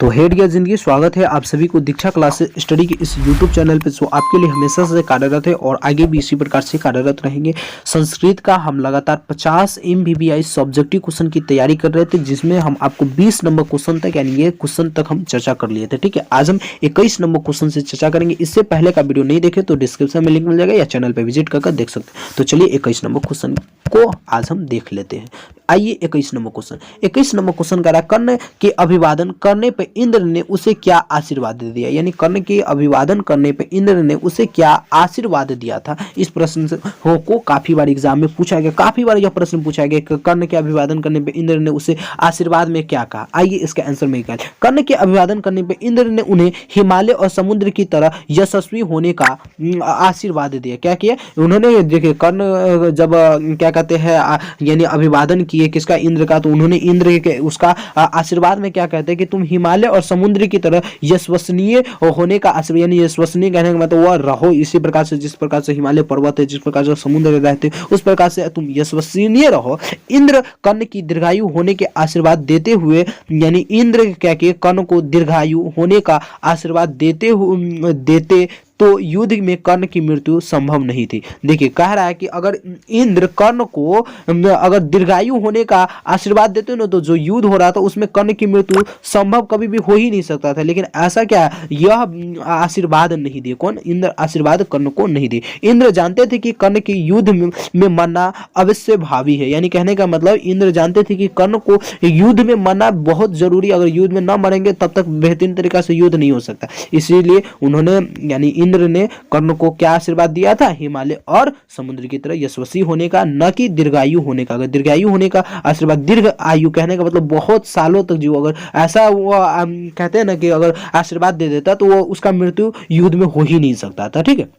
तो head gear जिंदगी, स्वागत है आप सभी को दीक्षा क्लासेस स्टडी के इस यूट्यूब चैनल पे। जो आपके लिए हमेशा से कार्यरत है और आगे भी इसी प्रकार से कार्यरत रहेंगे। संस्कृत का हम लगातार 50 MBBI सब्जेक्टिव क्वेश्चन की तैयारी कर रहे थे, जिसमें हम आपको 20 नंबर क्वेश्चन तक यानी ये क्वेश्चन तक हम चर्चा कर लिए थे। ठीक है, आज हम 21 नंबर क्वेश्चन से चर्चा करेंगे। इससे पहले का वीडियो नहीं देखे तो डिस्क्रिप्शन में लिंक मिल जाएगा या चैनल पर विजिट कर देख सकते हैं। तो चलिए 21 नंबर क्वेश्चन को आज हम देख लेते हैं। आइए 21 नंबर क्वेश्चन। 21 नंबर क्वेश्चन कह रहा है, कर्ण के अभिवादन करने पे इंद्र ने उसे क्या आशीर्वाद दे दिया। यानी कर्ण के अभिवादन करने पे इंद्र ने उसे क्या आशीर्वाद दिया था। इस प्रश्न से को काफी बार एग्जाम में पूछा गया, काफी बार यह प्रश्न पूछा गया कि कर्ण के अभिवादन करने पे इंद्र ने उसे आशीर्वाद में क्या कहा। आइए इसका आंसर में क्या है। कर्ण के अभिवादन करने पे इंद्र ने उन्हें हिमालय और समुद्र की तरह यशस्वी होने का आशीर्वाद दिया। क्या किया उन्होंने, देखिए कर्ण जब क्या कहते हैं यानी अभिवादन किए किसका, इंद्र का, तो उन्होंने इंद्र के उसका आशीर्वाद में क्या कहते हैं कि तुम हिमालय और समुद्र की तरह यशस्वसनीय होने का आशीर्वाद, यानी यशस्वसनीय कहने का मतलब वह रहो इसी प्रकार से, जिस प्रकार से हिमालय पर्वत है, जिस प्रकार से समुद्र रहते उस प्रकार से तुम यशस्वसनीय रहो। इंद्र कर्ण की दीर्घायु होने के आशीर्वाद देते हुए, यानी इंद्र क्या किए कर्ण को दीर्घायु होने का आशीर्वाद देते तो युद्ध में कर्ण की मृत्यु संभव नहीं थी। देखिए कह रहा है कि अगर इंद्र कर्ण को अगर दीर्घायु होने का आशीर्वाद देते ना, तो जो युद्ध हो रहा था उसमें कर्ण की मृत्यु संभव कभी भी हो ही नहीं सकता था। लेकिन ऐसा क्या, यह आशीर्वाद नहीं दिए। कौन? इंद्र आशीर्वाद कर्ण को नहीं दिए। इंद्र जानते थे कि कर्ण के युद्ध में मरना अवश्य भावी है। यानी कहने का मतलब इंद्र जानते थे कि कर्ण को युद्ध में मरना बहुत जरूरी, अगर युद्ध में न मरेंगे तब तक बेहतरीन तरीका से युद्ध नहीं हो सकता। इसीलिए उन्होंने यानी इंद्र ने कर्ण को क्या आशीर्वाद दिया था, हिमालय और समुद्र की तरह यशस्वी होने का, न कि दीर्घायु होने का। अगर दीर्घायु होने का आशीर्वाद, दीर्घ आयु कहने का मतलब बहुत सालों तक जीव, अगर ऐसा वो कहते हैं ना कि अगर आशीर्वाद दे देता तो वो उसका मृत्यु युद्ध में हो ही नहीं सकता था। ठीक है,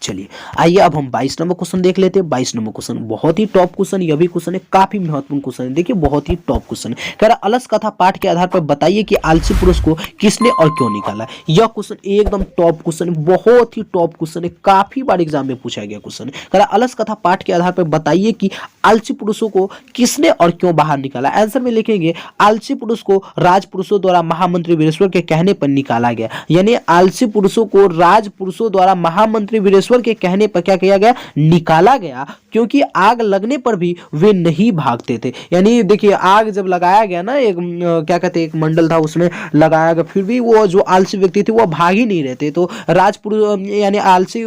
चलिए आइए अब हम 22 नंबर क्वेश्चन देख लेते हैं। 22 नंबर क्वेश्चन बहुत ही टॉप क्वेश्चन, यह भी क्वेश्चन है, काफी महत्वपूर्ण क्वेश्चन है। देखिए बहुत ही टॉप क्वेश्चन है। कह रहा अलस कथा पाठ के आधार पर बताइए कि आलसी पुरुष को किसने और क्यों निकाला। यह क्वेश्चन एकदम टॉप क्वेश्चन है, बहुत ही टॉप क्वेश्चन है, काफी बार एग्जाम में पूछा गया क्वेश्चन है। कह रहा अलस कथा पाठ के आधार पर बताइए कि आलसी पुरुषों को किसने और क्यों बाहर निकाला। आंसर में लिखेंगे आलसी पुरुष को राजपुरुषों द्वारा महामंत्री वीरेश्वर के कहने पर निकाला गया। यानी आलसी पुरुषों को राजपुरुषों द्वारा महामंत्री वीरेश्वर के कहने पर क्या किया गया, निकाला गया, क्योंकि आग लगने पर भी वे नहीं भागते थे। यानी देखिए आग जब लगाया गया ना, एक क्या कहते हैं एक मंडल था उसमें लगाया गया, फिर भी वो जो आलसी व्यक्ति थे वो भाग ही नहीं रहते। तो राजपुरुष यानी आलसी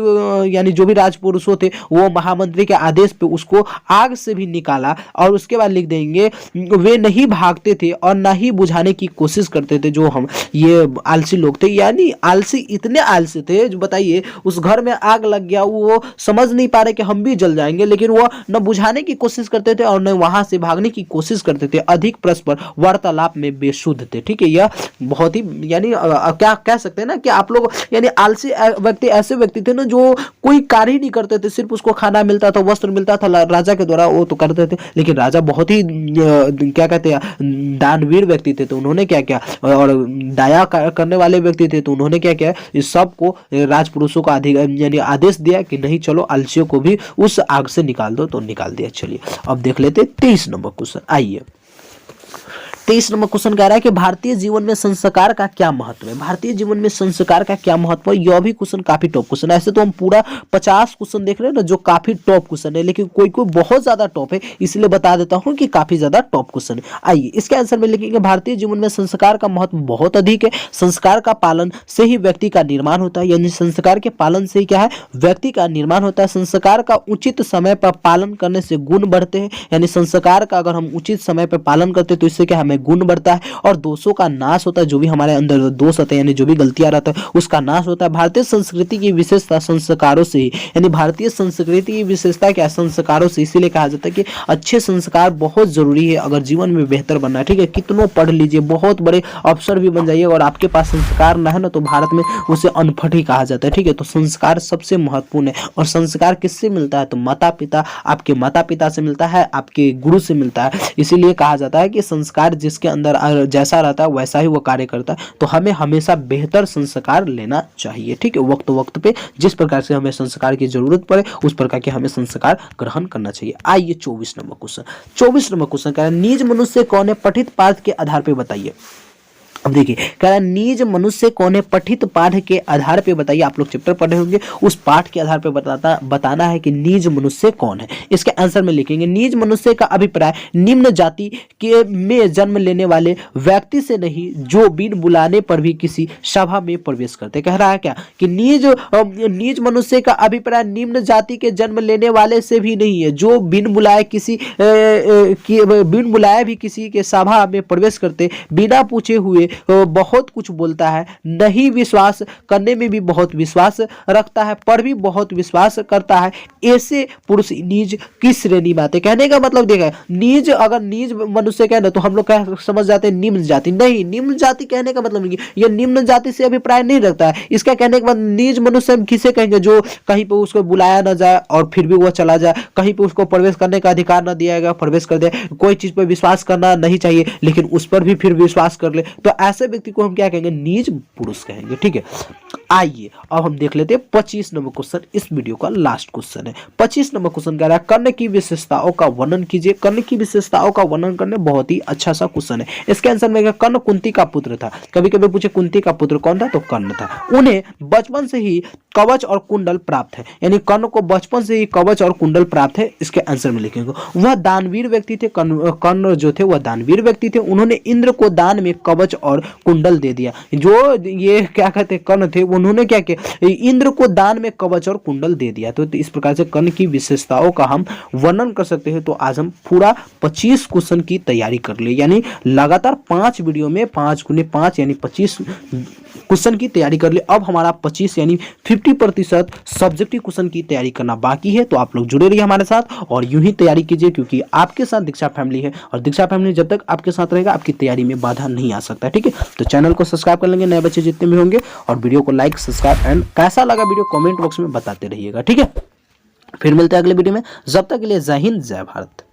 यानी जो भी राजपुरुषों थे वो महामंत्री के आदेश पे उसको आग से भी निकाला। और उसके बाद लिख देंगे वे नहीं भागते थे और ना ही बुझाने की कोशिश करते थे, जो हम ये आलसी लोग थे। यानी आलसी इतने आलसी थे, जो बताइए उस घर में आग लग गया, वो समझ नहीं पा रहे कि हम भी जल जाएंगे, लेकिन वो न बुझाने की कोशिश करते थे और न वहां से भागने की कोशिश करते थे। अधिक परस्पर वार्तालाप में बेसुध थे। ठीक है, यह बहुत ही यानी क्या कह सकते हैं ना कि आप लोग यानी आलसी व्यक्ति ऐसे व्यक्ति थे ना जो कोई कार्य ही नहीं करते थे, सिर्फ उसको खाना मिलता था, वस्त्र मिलता था राजा के द्वारा, वो तो करते थे। लेकिन राजा बहुत ही क्या कहते हैं दानवीर व्यक्ति थे, तो उन्होंने क्या किया, और दया करने वाले व्यक्ति थे, तो उन्होंने क्या किया, इस सबको राजपुरुषों का यानी आदेश दिया कि नहीं चलो आलसियों को भी उस आग से निकाल दो, तो निकाल दिया। चलिए अब देख लेते 23 नंबर क्वेश्चन। आइए 23 नंबर क्वेश्चन कह रहा है कि भारतीय जीवन में संस्कार का क्या महत्व है। भारतीय जीवन में संस्कार का क्या महत्व है, यह भी क्वेश्चन काफी टॉप क्वेश्चन है। ऐसे तो हम पूरा 50 क्वेश्चन देख रहे हैं ना जो काफी टॉप क्वेश्चन है, लेकिन कोई कोई बहुत ज्यादा टॉप है, इसलिए बता देता हूं कि काफी ज्यादा टॉप क्वेश्चन है। आइए इसके आंसर में लिखेंगे भारतीय जीवन में संस्कार का महत्व बहुत अधिक है। संस्कार का पालन से ही व्यक्ति का निर्माण होता है, यानी संस्कार के पालन से ही क्या है, व्यक्ति का निर्माण होता है। संस्कार का उचित समय पर पालन करने से गुण बढ़ते हैं, यानी संस्कार का अगर हम उचित समय पर पालन करते हैं तो इससे क्या हमें गुण बढ़ता है और दोषों का नाश होता है। जो भी हमारे अंदर दोष होते हैं यानी जो भी गलतियां रहता है उसका नाश होता है। भारतीय संस्कृति की विशेषता संस्कारों से, यानी भारतीय संस्कृति की विशेषता क्या, संस्कारों से। इसीलिए कहा जाता है कि अच्छे संस्कार बहुत जरूरी है अगर जीवन में बेहतर बनना है। ठीक है, कितनों पढ़ लीजिए, बहुत बड़े अफसर भी बन जाइए, और आपके पास संस्कार न है ना तो भारत में उसे अनपढ़ ही कहा जाता है। ठीक है, तो संस्कार सबसे महत्वपूर्ण है। और संस्कार किससे मिलता है, तो माता पिता, आपके माता पिता से मिलता है, आपके गुरु से मिलता है। इसीलिए कहा जाता है कि संस्कार जिसके अंदर जैसा रहता है वैसा ही वो कार्य करता है। तो हमें हमेशा बेहतर संस्कार लेना चाहिए। ठीक है, वक्त वक्त पे जिस प्रकार से हमें संस्कार की जरूरत पड़े उस प्रकार के हमें संस्कार ग्रहण करना चाहिए। आइए 24 नंबर क्वेश्चन। 24 नंबर क्वेश्चन कह रहा है निज मनुष्य कौन है, पठित पाठ के आधार पर बताइए। अब देखिए कह रहा है निज मनुष्य कौन है, पठित पाठ के आधार पे बताइए। आप लोग चैप्टर पढ़े होंगे, उस पाठ के आधार पे बताना है कि निज मनुष्य कौन है। इसके आंसर में लिखेंगे निज मनुष्य का अभिप्राय निम्न जाति के में जन्म लेने वाले व्यक्ति से नहीं जो बिन बुलाने पर भी किसी सभा में प्रवेश करते। कह रहा है क्या कि निज मनुष्य का अभिप्राय निम्न जाति के जन्म लेने वाले से भी नहीं है जो बिन बुलाए भी किसी के सभा में प्रवेश करते, बिना पूछे हुए बहुत कुछ बोलता है, नहीं विश्वास करने में भी बहुत विश्वास रखता है पर भी बहुत विश्वास करता है, ऐसे पुरुष नीच किस श्रेणी में आते। कहने का मतलब देखा नीच, अगर नीच मनुष्य कहना तो हम लोग क्या समझ जाते हैं निम्न जाति। नहीं, निम्न जाति कहने का मतलब नहीं, ये निम्न जाति से अभिप्राय नहीं रखता है। इसका कहने के बाद नीच मनुष्य हम किसे कहेंगे, जो कहीं पे उसको बुलाया ना जाए और फिर भी वो चला जाए, कहीं पे उसको प्रवेश करने का अधिकार ना दिया गया प्रवेश कर दे, कोई चीज पर विश्वास करना नहीं चाहिए लेकिन उस पर भी फिर विश्वास कर ले, तो ऐसे व्यक्ति को हम क्या कहेंगे, नीच पुरुष कहेंगे। ठीक है, आइए अब हम देख लेते हैं 25 नंबर क्वेश्चन, इस वीडियो का लास्ट क्वेश्चन है। 25 नंबर क्वेश्चन कह रहा है कर्ण की विशेषताओं का वर्णन कीजिए। कर्ण की विशेषताओं का वर्णन करने बहुत ही अच्छा सा क्वेश्चन है। इसके आंसर में कर्ण कुंती का पुत्र था। कभी कभी पूछे कुंती का पुत्र कौन था, तो कर्ण था। उन्हें बचपन से ही कवच और कुंडल प्राप्त है, यानी कर्ण को बचपन से ही कवच और कुंडल प्राप्त है। इसके आंसर में लिखेंगे वह दानवीर व्यक्ति थे। कर्ण जो थे वह दानवीर व्यक्ति थे। उन्होंने इंद्र को दान में कवच और कुंडल दे दिया। जो ये क्या कहते हैं कर्ण थे, उन्होंने क्या किया, इंद्र को दान में कवच और कुंडल दे दिया। तो इस प्रकार से कर्ण की विशेषताओं का हम वर्णन कर सकते हैं। तो आज हम पूरा 25 क्वेश्चन की तैयारी कर लिए, यानी लगातार 5 वीडियो में 5 गुने 5 यानी 25 क्वेश्चन की तैयारी कर ले। अब हमारा 25 यानी 50% सब्जेक्टिव क्वेश्चन की तैयारी करना बाकी है। तो आप लोग जुड़े रहिए हमारे साथ और यूं ही तैयारी कीजिए, क्योंकि आपके साथ दीक्षा फैमिली है और दीक्षा फैमिली जब तक आपके साथ रहेगा आपकी तैयारी में बाधा नहीं आ सकता। ठीक है, तो चैनल को सब्सक्राइब कर लेंगे नए बच्चे जितने भी होंगे, और वीडियो को लाइक सब्सक्राइब एंड कैसा लगा वीडियो कमेंट बॉक्स में बताते रहिएगा। ठीक है, फिर मिलते हैं अगले वीडियो में, जब तक के लिए जय हिंद जय भारत।